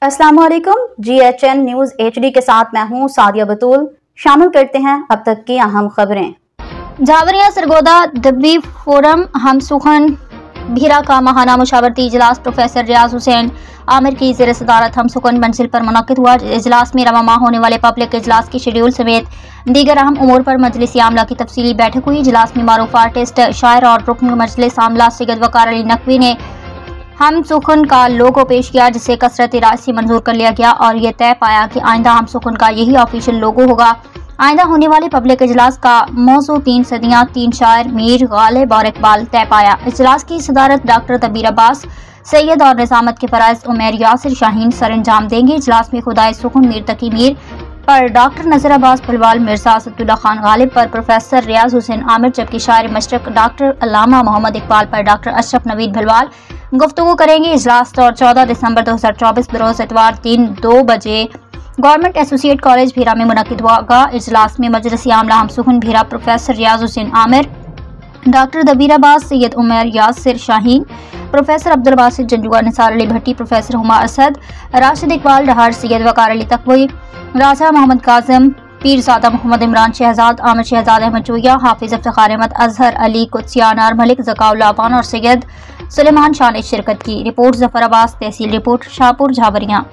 अस्सलाम वालेकुम। GHN news HD के साथ मैं हूँ सादिया बतूल। शामिल करते हैं अब तक की अहम खबरें। झावरिया सरगोदा दब्बी फोरम हम सुखन भीरा का माहाना मुशावरती इजलास प्रोफेसर रियाज हुसैन आमिर की ज़ेर सदारत हम सुखन मंजिल पर मुनक्किद हुआ। इजलास में रवा माह होने वाले पब्लिक इजलास की शेड्यूल समेत दीगर अहम उमूर पर मजलिसी आमला की तफसीली बैठक हुई। इजलास में मारूफ आर्टिस्ट, शायर और रुकन मजलिस आमला सैयद वकार अली नकवी ने हम सुखन का लोगो पेश किया, जिसे कसरत राय से मंजूर कर लिया गया और ये तय पाया कि आइंदा हम सुखन का यही ऑफिशियल लोगो होगा। आइंदा होने वाले पब्लिक इजलास का मौजू 3 सदियां, 3 शायर, मीर गालिब और इकबाल तय पाया। इजलास की सदारत डॉक्टर तबीर अब्बास सैयद और निजामत के फराइज उमैर यासिर शाहीन सर अंजाम देंगे। इजलास में खुदाए सुखन मीर तकी मीर पर डॉक्टर नजर अब्बास भलवाल, मिर्जा असदुल्ला खान गालिब पर प्रोफेसर रियाज हुसैन आमिर, जबकि शायर मशरक डॉक्टर अल्लामा मोहम्मद इकबाल पर डॉक्टर अशरफ नवीद भलवाल गुफ्तगू करेंगे। इजलास 14 दिसंबर 2024 बरोज इतवार 2 बजे गवर्नमेंट एसोसिएट कॉलेज भीरा में मुनक्किद होगा। इजलास में मजलिसी आमला हम सुखन भीरा प्रोफेसर रियाज हुसैन आमिर, डॉक्टर तबीर अब्बास सैयद उमैर यासिर शाहीन, प्रोफेसर अब्दुल बासित जंजुआ, निसार अली भट्टी, प्रोफेसर हुमा असद, राशिद इकबाल डहार, सैयद वकार अली तकवी, राजा मोहम्मद काजिम, पीरजादा मोहम्मद इमरान शहजाद, आमिर शहजाद अहमद चोया, हाफिज इफ्तिखार अहमद, अजहर अली कुदसिया, अनार मलिक, ज़काउल्लाह अफान और सैयद सुलेमान शाह ने शिरकत की। रिपोर्ट जफर अब्बास, तहसील रिपोर्ट शाहपुर झावरिया।